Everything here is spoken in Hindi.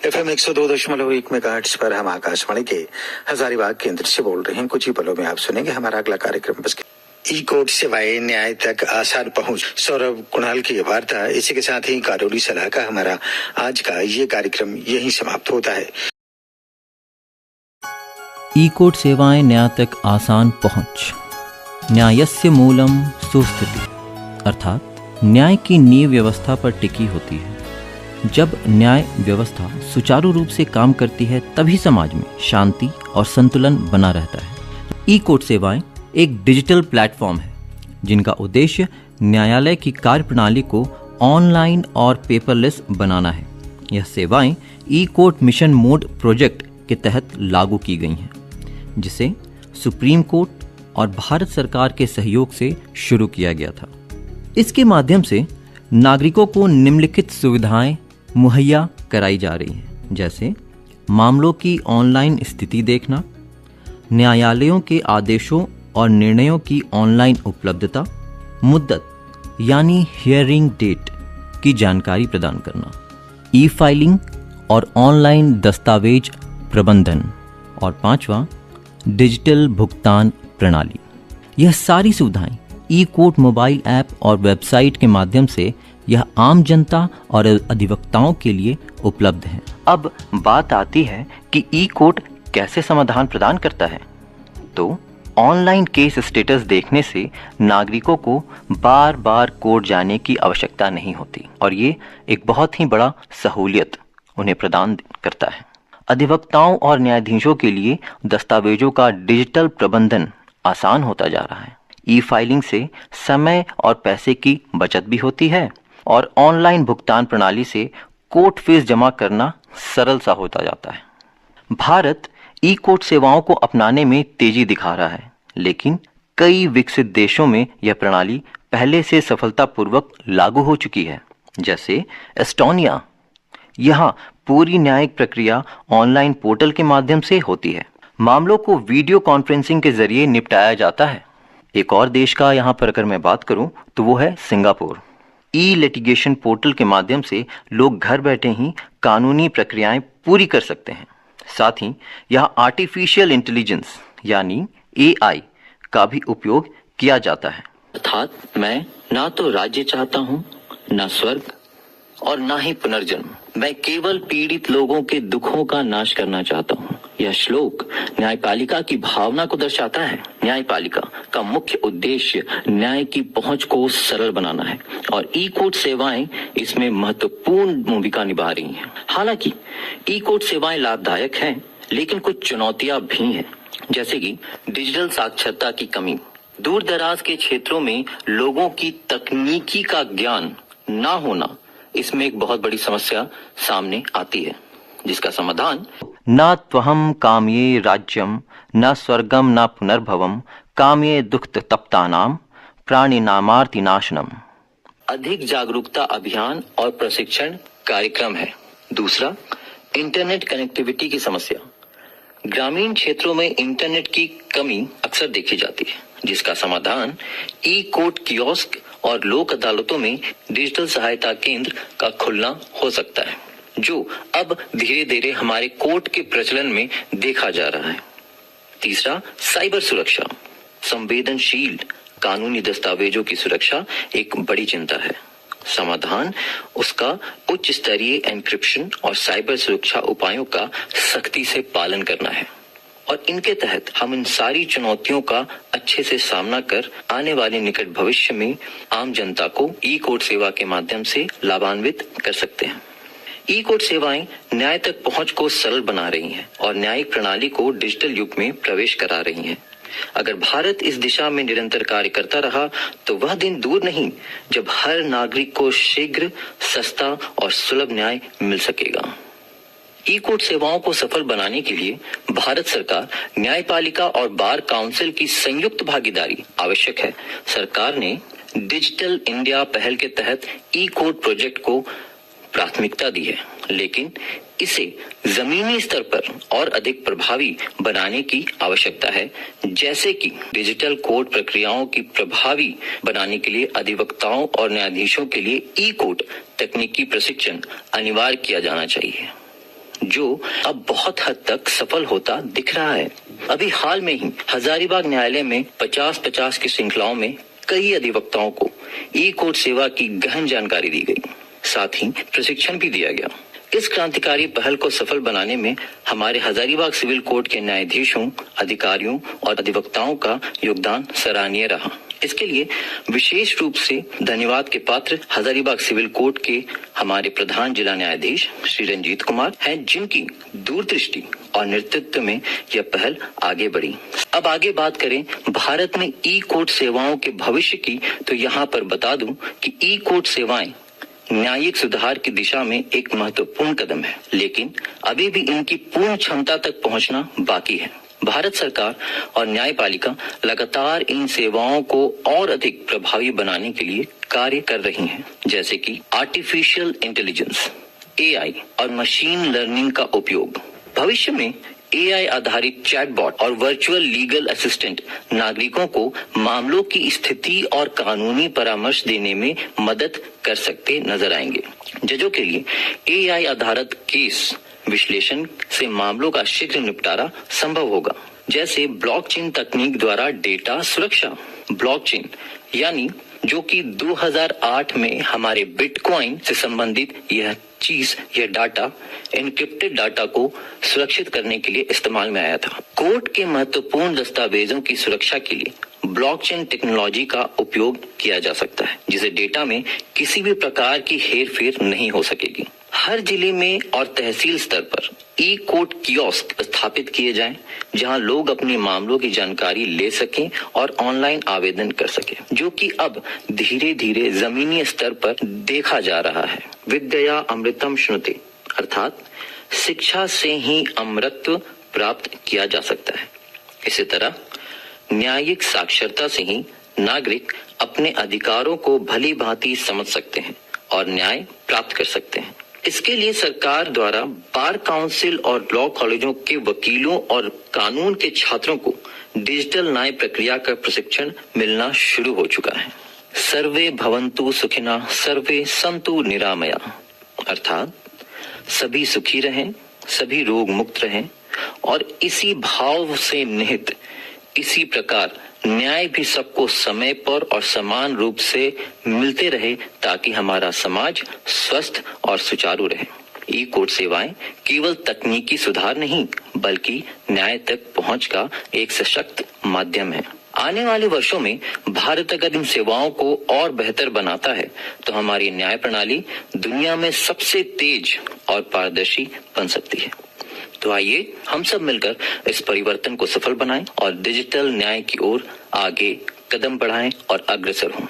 FM 102.1 मेगाहर्ट्ज पर हम आकाशवाणी के हजारीबाग केंद्र से बोल रहे हैं। कुछ ही पलों में आप सुनेंगे हमारा अगला कार्यक्रम। बस ई कोर्ट सेवाएं न्याय तक आसान पहुंच, सौरभ कुणाल की वार्ता। इसी के साथ ही कानूनी सलाह का हमारा आज का ये कार्यक्रम यहीं समाप्त होता है। ई कोर्ट सेवाएं न्याय तक आसान पहुंच। न्यायस्य मूलम सुस्थिति, अर्थात न्याय की नींव व्यवस्था पर टिकी होती है। जब न्याय व्यवस्था सुचारू रूप से काम करती है तभी समाज में शांति और संतुलन बना रहता है। ई कोर्ट सेवाएं एक डिजिटल प्लेटफॉर्म है जिनका उद्देश्य न्यायालय की कार्यप्रणाली को ऑनलाइन और पेपरलेस बनाना है। यह सेवाएं ई कोर्ट मिशन मोड प्रोजेक्ट के तहत लागू की गई हैं, जिसे सुप्रीम कोर्ट और भारत सरकार के सहयोग से शुरू किया गया था। इसके माध्यम से नागरिकों को निम्नलिखित सुविधाएं मुहैया कराई जा रही हैं, जैसे मामलों की ऑनलाइन स्थिति देखना, न्यायालयों के आदेशों और निर्णयों की ऑनलाइन उपलब्धता, मुद्दत यानी हियरिंग डेट की जानकारी प्रदान करना, ई फाइलिंग और ऑनलाइन दस्तावेज प्रबंधन, और 5वां डिजिटल भुगतान प्रणाली। यह सारी सुविधाएं ई कोर्ट मोबाइल ऐप और वेबसाइट के माध्यम से यह आम जनता और अधिवक्ताओं के लिए उपलब्ध है। अब बात आती है कि ई कोर्ट कैसे समाधान प्रदान करता है। तो ऑनलाइन केस स्टेटस देखने से नागरिकों को बार बार कोर्ट जाने की आवश्यकता नहीं होती और ये एक बहुत ही बड़ा सहूलियत उन्हें प्रदान करता है। अधिवक्ताओं और न्यायाधीशों के लिए दस्तावेजों का डिजिटल प्रबंधन आसान होता जा रहा है। ई फाइलिंग से समय और पैसे की बचत भी होती है और ऑनलाइन भुगतान प्रणाली से कोर्ट फीस जमा करना सरल सा होता जाता है। भारत ई कोर्ट सेवाओं को अपनाने में तेजी दिखा रहा है, लेकिन कई विकसित देशों में यह प्रणाली पहले से सफलतापूर्वक लागू हो चुकी है, जैसे एस्टोनिया। यहाँ पूरी न्यायिक प्रक्रिया ऑनलाइन पोर्टल के माध्यम से होती है। मामलों को वीडियो कॉन्फ्रेंसिंग के जरिए निपटाया जाता है। एक और देश का यहाँ पर अगर मैं बात करूँ तो वो है सिंगापुर। ई लिटिगेशन पोर्टल के माध्यम से लोग घर बैठे ही कानूनी प्रक्रियाएं पूरी कर सकते हैं। साथ ही यहाँ आर्टिफिशियल इंटेलिजेंस यानी AI का भी उपयोग किया जाता है। अर्थात मैं ना तो राज्य चाहता हूँ, ना स्वर्ग और ना ही पुनर्जन्म। मैं केवल पीड़ित लोगों के दुखों का नाश करना चाहता हूँ। यह श्लोक न्यायपालिका की भावना को दर्शाता है। न्यायपालिका का मुख्य उद्देश्य न्याय की पहुंच को सरल बनाना है और ई कोर्ट सेवाएं इसमें महत्वपूर्ण भूमिका निभा रही हैं। हालांकि ई कोर्ट सेवाएं लाभदायक हैं, लेकिन कुछ चुनौतियां भी हैं, जैसे कि डिजिटल साक्षरता की कमी। दूर दराज के क्षेत्रों में लोगों की तकनीकी का ज्ञान ना होना, इसमें एक बहुत बड़ी समस्या सामने आती है, जिसका समाधान न त्वहम काम्ये राज्यम न स्वर्गम न पुनर्भवम काम्ये दुख तप्तानाम प्राणिनामार्ति नाशनम। अधिक जागरूकता अभियान और प्रशिक्षण कार्यक्रम है। दूसरा, इंटरनेट कनेक्टिविटी की समस्या। ग्रामीण क्षेत्रों में इंटरनेट की कमी अक्सर देखी जाती है, जिसका समाधान ई कोर्ट कियोस्क और लोक अदालतों में डिजिटल सहायता केंद्र का खुलना हो सकता है, जो अब धीरे धीरे हमारे कोर्ट के प्रचलन में देखा जा रहा है। तीसरा, साइबर सुरक्षा। संवेदनशील कानूनी दस्तावेजों की सुरक्षा एक बड़ी चिंता है। समाधान उसका उच्च स्तरीय एन्क्रिप्शन और साइबर सुरक्षा उपायों का सख्ती से पालन करना है और इनके तहत हम इन सारी चुनौतियों का अच्छे से सामना कर आने वाले निकट भविष्य में आम जनता को ई कोर्ट सेवा के माध्यम से लाभान्वित कर सकते हैं। ई कोर्ट सेवाएं न्याय तक पहुंच को सरल बना रही हैं और न्यायिक प्रणाली को डिजिटल युग में प्रवेश करा रही हैं। अगर भारत इस दिशा में निरंतर कार्य करता रहा तो वह दिन दूर नहीं जब हर नागरिक को शीघ्र, सस्ता और सुलभ न्याय मिल सकेगा। ई कोर्ट सेवाओं को सफल बनाने के लिए भारत सरकार, न्यायपालिका और बार काउंसिल की संयुक्त भागीदारी आवश्यक है। सरकार ने डिजिटल इंडिया पहल के तहत ई कोर्ट प्रोजेक्ट को प्राथमिकता दी है, लेकिन इसे जमीनी स्तर पर और अधिक प्रभावी बनाने की आवश्यकता है, जैसे कि डिजिटल कोर्ट प्रक्रियाओं की प्रभावी बनाने के लिए अधिवक्ताओं और न्यायाधीशों के लिए ई कोर्ट तकनीकी प्रशिक्षण अनिवार्य किया जाना चाहिए। जो अब बहुत हद तक सफल होता दिख रहा है। अभी हाल में ही हजारीबाग न्यायालय में 50-50 की श्रृंखलाओं में कई अधिवक्ताओं को ई कोर्ट सेवा की गहन जानकारी दी गई, साथ ही प्रशिक्षण भी दिया गया। इस क्रांतिकारी पहल को सफल बनाने में हमारे हजारीबाग सिविल कोर्ट के न्यायाधीशों, अधिकारियों और अधिवक्ताओं का योगदान सराहनीय रहा। इसके लिए विशेष रूप से धन्यवाद के पात्र हजारीबाग सिविल कोर्ट के हमारे प्रधान जिला न्यायाधीश श्री रंजीत कुमार हैं, जिनकी दूरदृष्टि और नेतृत्व में यह पहल आगे बढ़ी। अब आगे बात करें भारत में ई कोर्ट सेवाओं के भविष्य की, तो यहाँ पर बता दूं कि ई कोर्ट सेवाएं न्यायिक सुधार की दिशा में एक महत्वपूर्ण कदम है, लेकिन अभी भी इनकी पूर्ण क्षमता तक पहुंचना बाकी है। भारत सरकार और न्यायपालिका लगातार इन सेवाओं को और अधिक प्रभावी बनाने के लिए कार्य कर रही हैं, जैसे कि आर्टिफिशियल इंटेलिजेंस, AI और मशीन लर्निंग का उपयोग। भविष्य में AI आधारित चैटबॉट और वर्चुअल लीगल असिस्टेंट नागरिकों को मामलों की स्थिति और कानूनी परामर्श देने में मदद कर सकते नजर आएंगे। जजों के लिए AI आधारित केस विश्लेषण से मामलों का शीघ्र निपटारा संभव होगा, जैसे ब्लॉकचेन तकनीक द्वारा डेटा सुरक्षा। ब्लॉकचेन यानी जो कि 2008 में हमारे बिटकॉइन से संबंधित यह डाटा, एन्क्रिप्टेड डाटा को सुरक्षित करने के लिए इस्तेमाल में आया था। कोर्ट के महत्वपूर्ण दस्तावेजों की सुरक्षा के लिए ब्लॉकचेन टेक्नोलॉजी का उपयोग किया जा सकता है, जिसे डेटा में किसी भी प्रकार की हेरफेर नहीं हो सकेगी। हर जिले में और तहसील स्तर पर ई कोर्ट कियोस्क स्थापित किए जाएं, जहां लोग अपने मामलों की जानकारी ले सकें और ऑनलाइन आवेदन कर सकें, जो कि अब धीरे धीरे जमीनी स्तर पर देखा जा रहा है। विद्या अमृतम श्नुते, अर्थात शिक्षा से ही अमृतत्व प्राप्त किया जा सकता है। इसी तरह न्यायिक साक्षरता से ही नागरिक अपने अधिकारों को भली भांति समझ सकते हैं और न्याय प्राप्त कर सकते हैं। इसके लिए सरकार द्वारा बार काउंसिल और लॉ कॉलेजों के वकीलों और कानून के छात्रों को डिजिटल न्याय प्रक्रिया का प्रशिक्षण मिलना शुरू हो चुका है। सर्वे भवन्तु सुखिनः, सर्वे सन्तु निरामया, अर्थात सभी सुखी रहें, सभी रोग मुक्त रहें, और इसी भाव से निहित इसी प्रकार न्याय भी सबको समय पर और समान रूप से मिलते रहे, ताकि हमारा समाज स्वस्थ और सुचारू रहे। ई कोर्ट सेवाएं केवल तकनीकी सुधार नहीं, बल्कि न्याय तक पहुंच का एक सशक्त माध्यम है। आने वाले वर्षों में भारत अगर इन सेवाओं को और बेहतर बनाता है, तो हमारी न्याय प्रणाली दुनिया में सबसे तेज और पारदर्शी बन सकती है। तो आइए हम सब मिलकर इस परिवर्तन को सफल बनाएं और डिजिटल न्याय की ओर आगे कदम बढ़ाएं और अग्रसर हों।